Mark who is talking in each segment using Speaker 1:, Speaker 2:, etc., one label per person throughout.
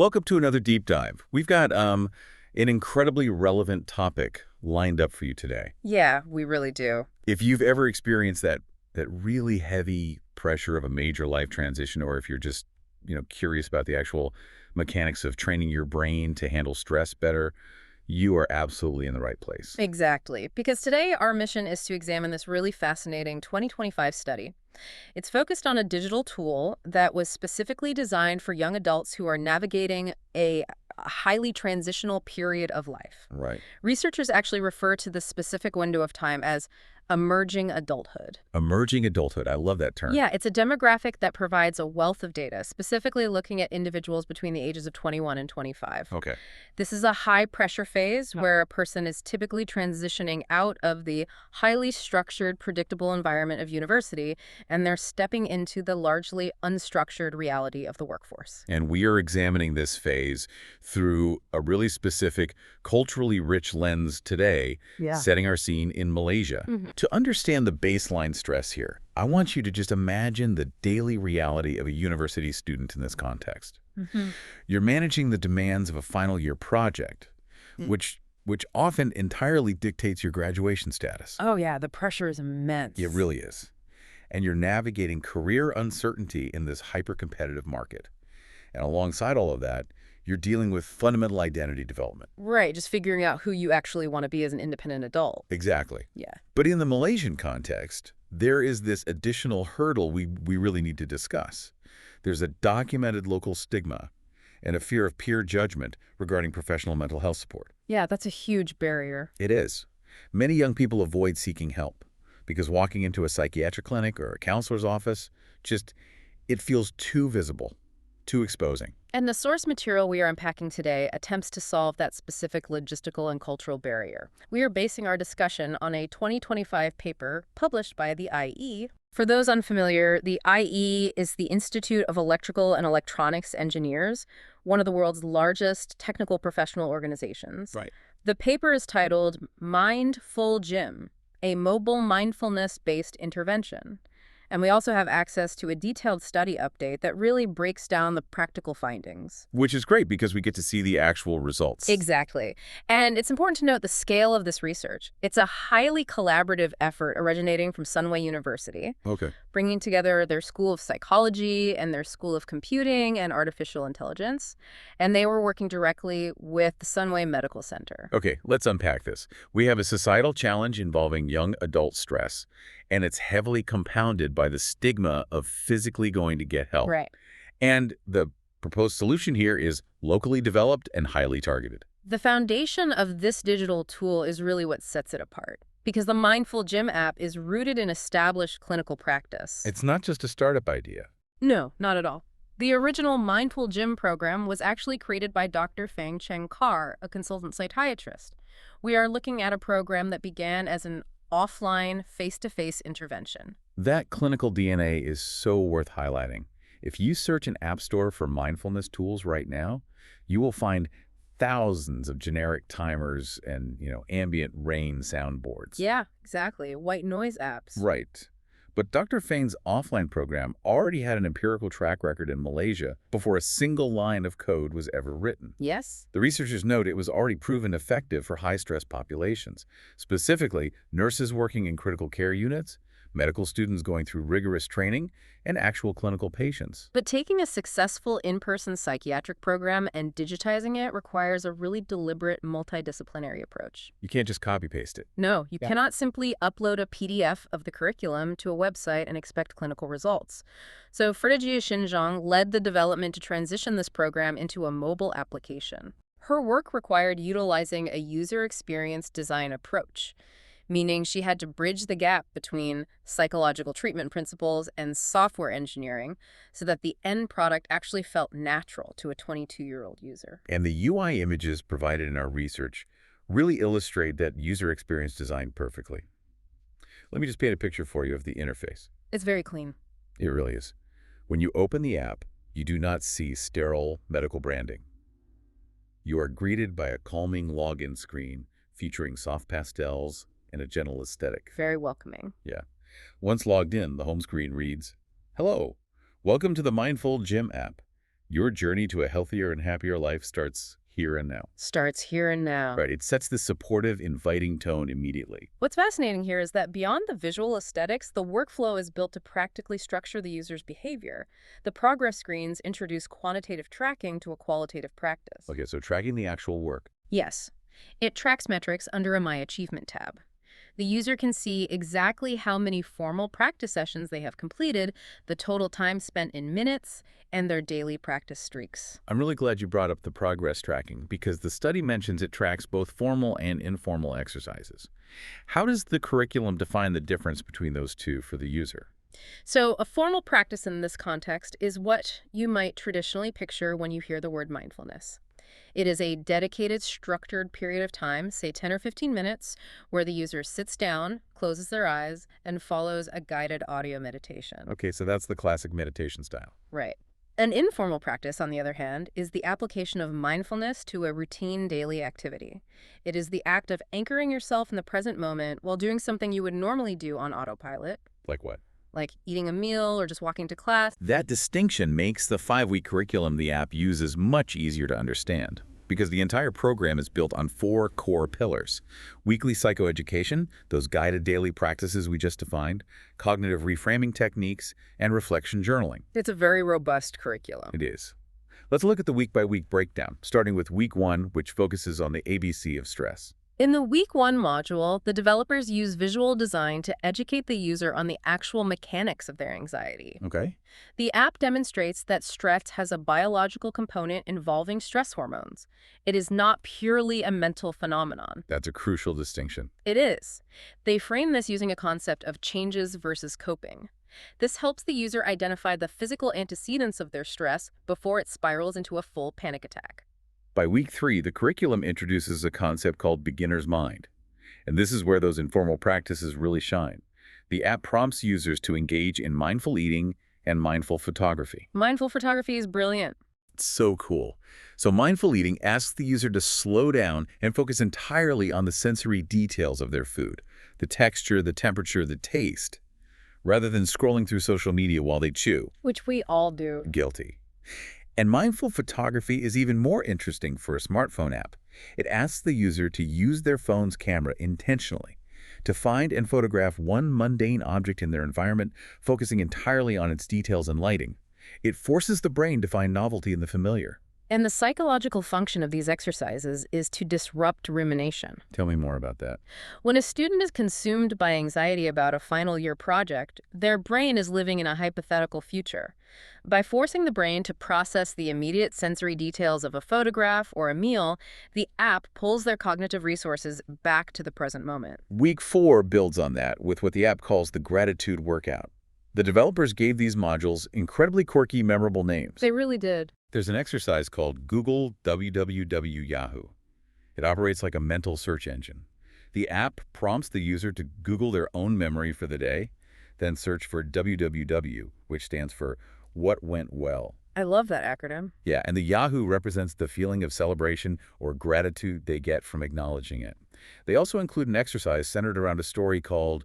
Speaker 1: Welcome to another deep dive. We've got an incredibly relevant topic lined up for you today.
Speaker 2: Yeah, we really do.
Speaker 1: If you've ever experienced that really heavy pressure of a major life transition, or if you're just, curious about the actual mechanics of training your brain to handle stress better, you are absolutely in the right place.
Speaker 2: Exactly. Because today our mission is to examine this really fascinating 2025 study. It's focused on a digital tool that was specifically designed for young adults who are navigating a highly transitional period of life.
Speaker 1: Right.
Speaker 2: Researchers actually refer to this specific window of time as emerging adulthood.
Speaker 1: Emerging adulthood. I love that term.
Speaker 2: Yeah, it's a demographic that provides a wealth of data, specifically looking at individuals between the ages of 21 and 25.
Speaker 1: Okay.
Speaker 2: This is a high-pressure phase where a person is typically transitioning out of the highly structured, predictable environment of university, and they're stepping into the largely unstructured reality of the workforce.
Speaker 1: And we are examining this phase through a really specific, culturally rich lens today, setting our scene in Malaysia. To understand the baseline stress here, I want you to just imagine the daily reality of a university student in this context. You're managing the demands of a final year project, which often entirely dictates your graduation status.
Speaker 2: Oh yeah, the pressure is immense.
Speaker 1: It really is. And you're navigating career uncertainty in this hyper-competitive market. And alongside all of that, you're dealing with fundamental identity development.
Speaker 2: Right, just figuring out who you actually want to be as an independent adult.
Speaker 1: Exactly.
Speaker 2: Yeah.
Speaker 1: But in the Malaysian context, there is this additional hurdle we really need to discuss. There's a documented local stigma and a fear of peer judgment regarding professional mental health support.
Speaker 2: Yeah, that's a huge barrier.
Speaker 1: It is. Many young people avoid seeking help because walking into a psychiatric clinic or a counselor's office, it feels too visible, too exposing.
Speaker 2: And the source material we are unpacking today attempts to solve that specific logistical and cultural barrier. We are basing our discussion on a 2025 paper published by the IE. For those unfamiliar, the IE is the Institute of Electrical and Electronics Engineers, one of the world's largest technical professional organizations.
Speaker 1: Right.
Speaker 2: The paper is titled MINDFULGym, a mobile mindfulness-based intervention. And we also have access to a detailed study update that really breaks down the practical findings.
Speaker 1: Which is great because we get to see the actual results.
Speaker 2: Exactly. And it's important to note the scale of this research. It's a highly collaborative effort originating from Sunway University, bringing together their School of Psychology and their School of Computing and Artificial Intelligence. And they were working directly with the Sunway Medical Center.
Speaker 1: Okay, let's unpack this. We have a societal challenge involving young adult stress, and it's heavily compounded by the stigma of physically going to get help.
Speaker 2: Right.
Speaker 1: And the proposed solution here is locally developed and highly targeted.
Speaker 2: The foundation of this digital tool is really what sets it apart, because the MINDFULGym app is rooted in established clinical practice.
Speaker 1: It's not just a startup idea.
Speaker 2: No, not at all. The original MINDFULGym program was actually created by Dr. Fang Cheng Carr, a consultant psychiatrist. We are looking at a program that began as an offline, face-to-face intervention.
Speaker 1: That clinical DNA is so worth highlighting. If you search an app store for mindfulness tools right now, you will find thousands of generic timers and, ambient rain soundboards.
Speaker 2: Yeah, exactly. White noise apps.
Speaker 1: Right. But Dr. Fang's offline program already had an empirical track record in Malaysia before a single line of code was ever written.
Speaker 2: Yes.
Speaker 1: The researchers note it was already proven effective for high-stress populations, specifically nurses working in critical care units, medical students going through rigorous training, and actual clinical patients.
Speaker 2: But taking a successful in-person psychiatric program and digitizing it requires a really deliberate multidisciplinary approach.
Speaker 1: You can't just copy-paste it.
Speaker 2: No, you cannot simply upload a PDF of the curriculum to a website and expect clinical results. So Ferdijia Xinjiang led the development to transition this program into a mobile application. Her work required utilizing a user experience design approach, meaning she had to bridge the gap between psychological treatment principles and software engineering so that the end product actually felt natural to a 22-year-old user.
Speaker 1: And the UI images provided in our research really illustrate that user experience design perfectly. Let me just paint a picture for you of the interface.
Speaker 2: It's very clean.
Speaker 1: It really is. When you open the app, you do not see sterile medical branding. You are greeted by a calming login screen featuring soft pastels and a gentle aesthetic.
Speaker 2: Very welcoming.
Speaker 1: Yeah. Once logged in, the home screen reads, "Hello, welcome to the MINDFULGym app. Your journey to a healthier and happier life starts here and now.
Speaker 2: Starts here and now.
Speaker 1: Right, it sets this supportive, inviting tone immediately.
Speaker 2: What's fascinating here is that beyond the visual aesthetics, the workflow is built to practically structure the user's behavior. The progress screens introduce quantitative tracking to a qualitative practice.
Speaker 1: Okay, so tracking the actual work.
Speaker 2: Yes. It tracks metrics under a My Achievement tab. The user can see exactly how many formal practice sessions they have completed, the total time spent in minutes, and their daily practice streaks.
Speaker 1: I'm really glad you brought up the progress tracking because the study mentions it tracks both formal and informal exercises. How does the curriculum define the difference between those two for the user?
Speaker 2: So a formal practice in this context is what you might traditionally picture when you hear the word mindfulness. It is a dedicated, structured period of time, say 10 or 15 minutes, where the user sits down, closes their eyes, and follows a guided audio meditation.
Speaker 1: Okay, so that's the classic meditation style.
Speaker 2: Right. An informal practice, on the other hand, is the application of mindfulness to a routine daily activity. It is the act of anchoring yourself in the present moment while doing something you would normally do on autopilot.
Speaker 1: Like what?
Speaker 2: Like eating a meal or just walking to class.
Speaker 1: That distinction makes the 5-week curriculum the app uses much easier to understand because the entire program is built on 4 core pillars: weekly psychoeducation, those guided daily practices we just defined, cognitive reframing techniques, and reflection journaling.
Speaker 2: It's a very robust curriculum.
Speaker 1: It is. Let's look at the week-by-week breakdown, starting with week 1, which focuses on the ABC of stress.
Speaker 2: In the Week 1 module, the developers use visual design to educate the user on the actual mechanics of their anxiety.
Speaker 1: Okay.
Speaker 2: The app demonstrates that stress has a biological component involving stress hormones. It is not purely a mental phenomenon.
Speaker 1: That's a crucial distinction.
Speaker 2: It is. They frame this using a concept of changes versus coping. This helps the user identify the physical antecedents of their stress before it spirals into a full panic attack.
Speaker 1: By week 3, the curriculum introduces a concept called beginner's mind. And this is where those informal practices really shine. The app prompts users to engage in mindful eating and mindful photography.
Speaker 2: Mindful photography is brilliant.
Speaker 1: It's so cool. So mindful eating asks the user to slow down and focus entirely on the sensory details of their food, the texture, the temperature, the taste, rather than scrolling through social media while they chew.
Speaker 2: Which we all do.
Speaker 1: Guilty. And mindful photography is even more interesting for a smartphone app. It asks the user to use their phone's camera intentionally, to find and photograph one mundane object in their environment, focusing entirely on its details and lighting. It forces the brain to find novelty in the familiar.
Speaker 2: And the psychological function of these exercises is to disrupt rumination.
Speaker 1: Tell me more about that.
Speaker 2: When a student is consumed by anxiety about a final year project, their brain is living in a hypothetical future. By forcing the brain to process the immediate sensory details of a photograph or a meal, the app pulls their cognitive resources back to the present moment.
Speaker 1: Week 4 builds on that with what the app calls the gratitude workout. The developers gave these modules incredibly quirky, memorable names.
Speaker 2: They really did.
Speaker 1: There's an exercise called Google www Yahoo. It operates like a mental search engine. The app prompts the user to Google their own memory for the day, then search for www, which stands for what went well.
Speaker 2: I love that acronym.
Speaker 1: Yeah, and the Yahoo represents the feeling of celebration or gratitude they get from acknowledging it. They also include an exercise centered around a story called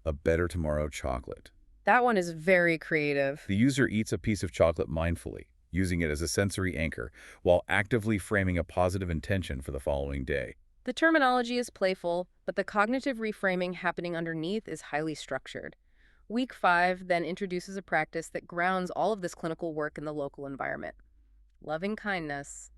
Speaker 1: A Better Tomorrow Chocolate.
Speaker 2: That one is very creative.
Speaker 1: The user eats a piece of chocolate mindfully, using it as a sensory anchor, while actively framing a positive intention for the following day.
Speaker 2: The terminology is playful, but the cognitive reframing happening underneath is highly structured. Week 5 then introduces a practice that grounds all of this clinical work in the local environment. Loving kindness,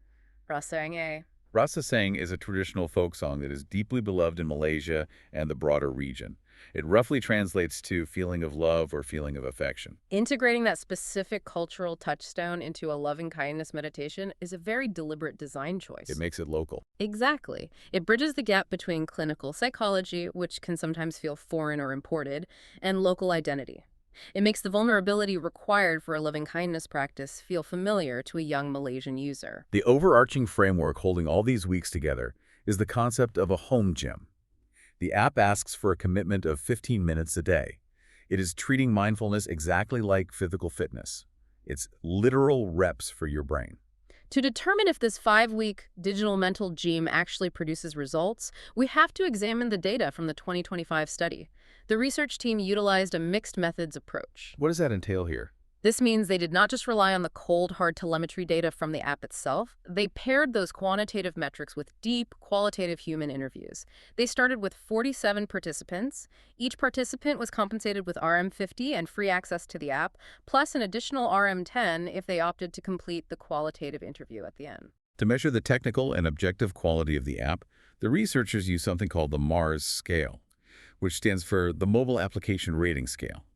Speaker 2: Rasayang.
Speaker 1: Rasa Sang is a traditional folk song that is deeply beloved in Malaysia and the broader region. It roughly translates to feeling of love or feeling of affection.
Speaker 2: Integrating that specific cultural touchstone into a loving-kindness meditation is a very deliberate design choice.
Speaker 1: It makes it local.
Speaker 2: Exactly. It bridges the gap between clinical psychology, which can sometimes feel foreign or imported, and local identity. It makes the vulnerability required for a loving-kindness practice feel familiar to a young Malaysian user.
Speaker 1: The overarching framework holding all these weeks together is the concept of a home gym. The app asks for a commitment of 15 minutes a day. It is treating mindfulness exactly like physical fitness. It's literal reps for your brain.
Speaker 2: To determine if this 5-week digital mental gym actually produces results, we have to examine the data from the 2025 study. The research team utilized a mixed methods approach.
Speaker 1: What does that entail here?
Speaker 2: This means they did not just rely on the cold, hard telemetry data from the app itself. They paired those quantitative metrics with deep, qualitative human interviews. They started with 47 participants. Each participant was compensated with RM50 and free access to the app, plus an additional RM10 if they opted to complete the qualitative interview at the end.
Speaker 1: To measure the technical and objective quality of the app, the researchers used something called the MARS scale, which stands for the Mobile Application Rating Scale.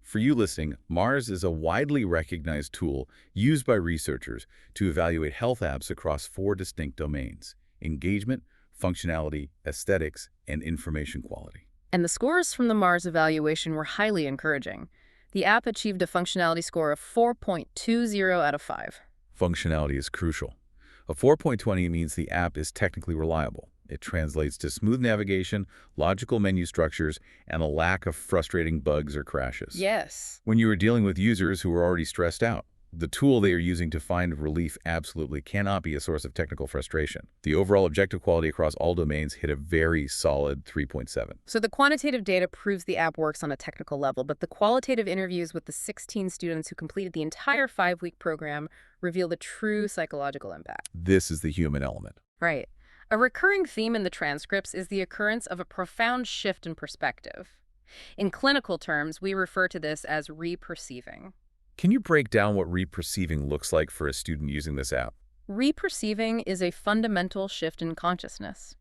Speaker 1: For you listening, MARS is a widely recognized tool used by researchers to evaluate health apps across 4 distinct domains: engagement, functionality, aesthetics, and information quality.
Speaker 2: And the scores from the MARS evaluation were highly encouraging. The app achieved a functionality score of 4.20 out of 5.
Speaker 1: Functionality is crucial. A 4.20 means the app is technically reliable. It translates to smooth navigation, logical menu structures, and a lack of frustrating bugs or crashes.
Speaker 2: Yes.
Speaker 1: When you are dealing with users who are already stressed out, the tool they are using to find relief absolutely cannot be a source of technical frustration. The overall objective quality across all domains hit a very solid 3.7.
Speaker 2: So the quantitative data proves the app works on a technical level, but the qualitative interviews with the 16 students who completed the entire 5-week program reveal the true psychological impact.
Speaker 1: This is the human element.
Speaker 2: Right. A recurring theme in the transcripts is the occurrence of a profound shift in perspective. In clinical terms, we refer to this as reperceiving.
Speaker 1: Can you break down what reperceiving looks like for a student using this app?
Speaker 2: Reperceiving is a fundamental shift in consciousness.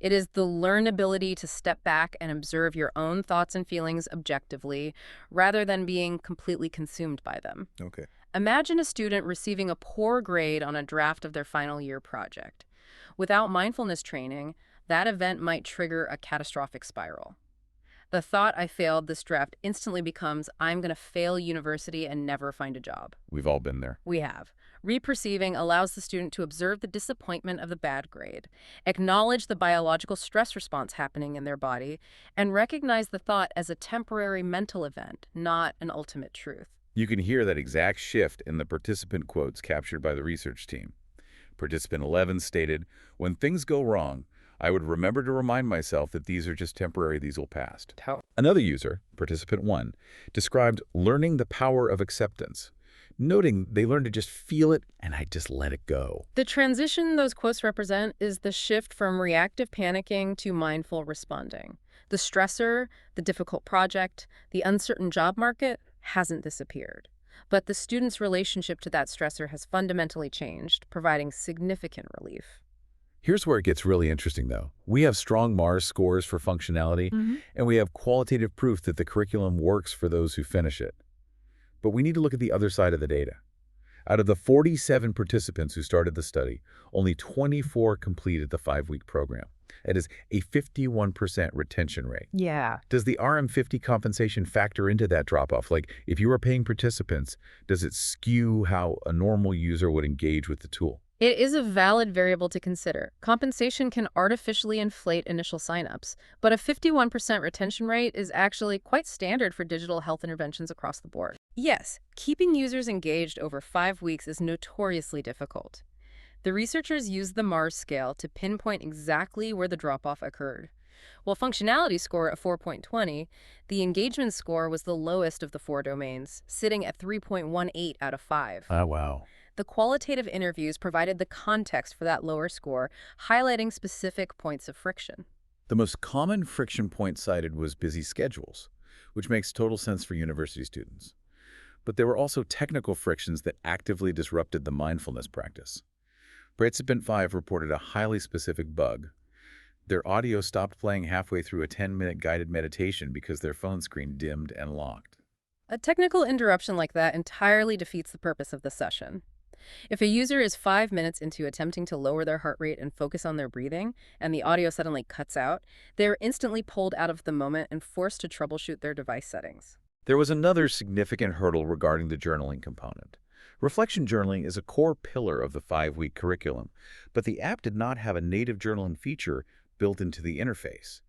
Speaker 2: It is the learned ability to step back and observe your own thoughts and feelings objectively, rather than being completely consumed by them.
Speaker 1: Okay.
Speaker 2: Imagine a student receiving a poor grade on a draft of their final year project. Without mindfulness training, that event might trigger a catastrophic spiral. The thought, "I failed this draft," instantly becomes, "I'm going to fail university and never find a job."
Speaker 1: We've all been there.
Speaker 2: We have. Reperceiving allows the student to observe the disappointment of the bad grade, acknowledge the biological stress response happening in their body, and recognize the thought as a temporary mental event, not an ultimate truth.
Speaker 1: You can hear that exact shift in the participant quotes captured by the research team. Participant 11 stated, "When things go wrong, I would remember to remind myself that these are just temporary, these will pass." Another user, participant 1, described learning the power of acceptance, noting they learned to just feel it and I just let it go.
Speaker 2: The transition those quotes represent is the shift from reactive panicking to mindful responding. The stressor, the difficult project, the uncertain job market hasn't disappeared. But the student's relationship to that stressor has fundamentally changed, providing significant relief.
Speaker 1: Here's where it gets really interesting, though. We have strong MARS scores for functionality, and we have qualitative proof that the curriculum works for those who finish it. But we need to look at the other side of the data. Out of the 47 participants who started the study, only 24 completed the 5-week program. That is a 51% retention rate.
Speaker 2: Yeah.
Speaker 1: Does the RM50 compensation factor into that drop-off? Like, if you are paying participants, does it skew how a normal user would engage with the tool?
Speaker 2: It is a valid variable to consider. Compensation can artificially inflate initial signups, but a 51% retention rate is actually quite standard for digital health interventions across the board. Yes, keeping users engaged over 5 weeks is notoriously difficult. The researchers used the MARS scale to pinpoint exactly where the drop-off occurred. While functionality score at 4.20, the engagement score was the lowest of the 4 domains, sitting at 3.18 out of 5.
Speaker 1: Oh, wow.
Speaker 2: The qualitative interviews provided the context for that lower score, highlighting specific points of friction.
Speaker 1: The most common friction point cited was busy schedules, which makes total sense for university students. But there were also technical frictions that actively disrupted the mindfulness practice. Participant 5 reported a highly specific bug. Their audio stopped playing halfway through a 10-minute guided meditation because their phone screen dimmed and locked.
Speaker 2: A technical interruption like that entirely defeats the purpose of the session. If a user is 5 minutes into attempting to lower their heart rate and focus on their breathing, and the audio suddenly cuts out, they're instantly pulled out of the moment and forced to troubleshoot their device settings.
Speaker 1: There was another significant hurdle regarding the journaling component. Reflection journaling is a core pillar of the 5-week curriculum, but the app did not have a native journaling feature built into the interface.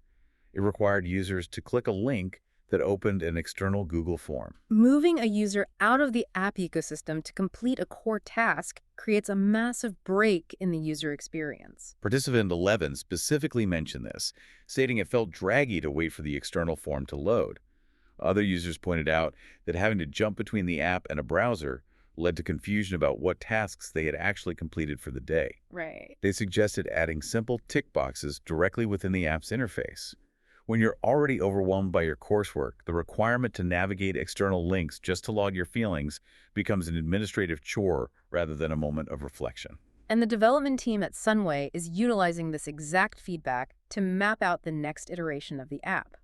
Speaker 1: It required users to click a link that opened an external Google form.
Speaker 2: Moving a user out of the app ecosystem to complete a core task creates a massive break in the user experience.
Speaker 1: Participant 11 specifically mentioned this, stating it felt draggy to wait for the external form to load. Other users pointed out that having to jump between the app and a browser led to confusion about what tasks they had actually completed for the day.
Speaker 2: Right.
Speaker 1: They suggested adding simple tick boxes directly within the app's interface. When you're already overwhelmed by your coursework, the requirement to navigate external links just to log your feelings becomes an administrative chore rather than a moment of reflection.
Speaker 2: And the development team at Sunway is utilizing this exact feedback to map out the next iteration of the app.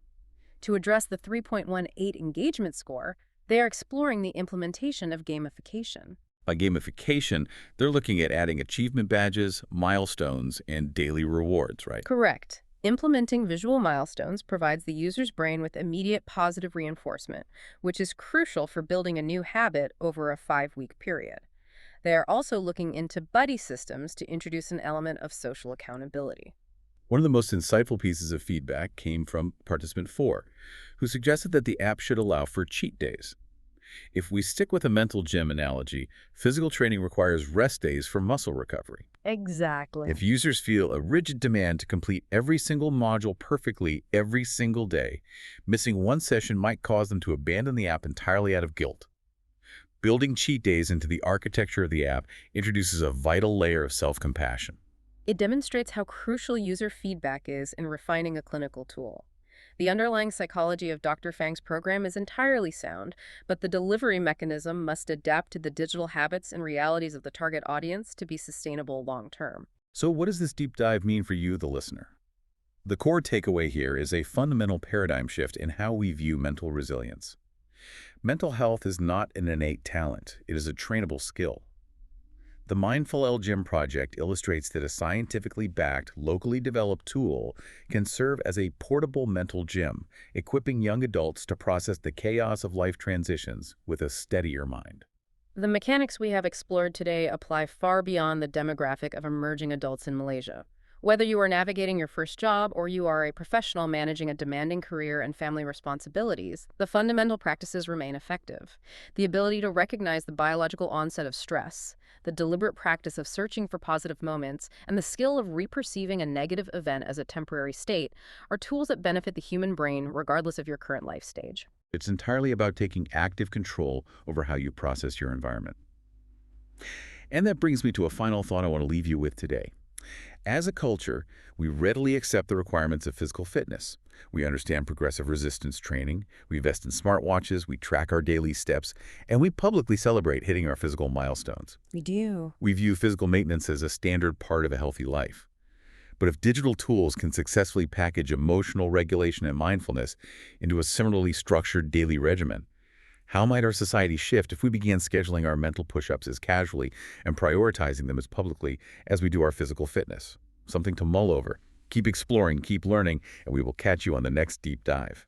Speaker 2: To address the 3.18 engagement score, they are exploring the implementation of gamification.
Speaker 1: By gamification, they're looking at adding achievement badges, milestones, and daily rewards, right?
Speaker 2: Correct. Implementing visual milestones provides the user's brain with immediate positive reinforcement, which is crucial for building a new habit over a 5-week period. They are also looking into buddy systems to introduce an element of social accountability.
Speaker 1: One of the most insightful pieces of feedback came from participant 4, who suggested that the app should allow for cheat days. If we stick with a mental gym analogy, physical training requires rest days for muscle recovery.
Speaker 2: Exactly.
Speaker 1: If users feel a rigid demand to complete every single module perfectly every single day, missing one session might cause them to abandon the app entirely out of guilt. Building cheat days into the architecture of the app introduces a vital layer of self-compassion.
Speaker 2: It demonstrates how crucial user feedback is in refining a clinical tool. The underlying psychology of Dr. Fang's program is entirely sound, but the delivery mechanism must adapt to the digital habits and realities of the target audience to be sustainable long-term.
Speaker 1: So what does this deep dive mean for you, the listener? The core takeaway here is a fundamental paradigm shift in how we view mental resilience. Mental health is not an innate talent, it is a trainable skill. The MINDFULGym project illustrates that a scientifically backed, locally developed tool can serve as a portable mental gym, equipping young adults to process the chaos of life transitions with a steadier mind.
Speaker 2: The mechanics we have explored today apply far beyond the demographic of emerging adults in Malaysia. Whether you are navigating your first job or you are a professional managing a demanding career and family responsibilities, the fundamental practices remain effective. The ability to recognize the biological onset of stress, the deliberate practice of searching for positive moments, and the skill of reperceiving a negative event as a temporary state are tools that benefit the human brain regardless of your current life stage.
Speaker 1: It's entirely about taking active control over how you process your environment. And that brings me to a final thought I want to leave you with today. As a culture, we readily accept the requirements of physical fitness. We understand progressive resistance training, we invest in smartwatches, we track our daily steps, and we publicly celebrate hitting our physical milestones.
Speaker 2: We do.
Speaker 1: We view physical maintenance as a standard part of a healthy life. But if digital tools can successfully package emotional regulation and mindfulness into a similarly structured daily regimen, how might our society shift if we began scheduling our mental push-ups as casually and prioritizing them as publicly as we do our physical fitness? Something to mull over. Keep exploring, keep learning, and we will catch you on the next deep dive.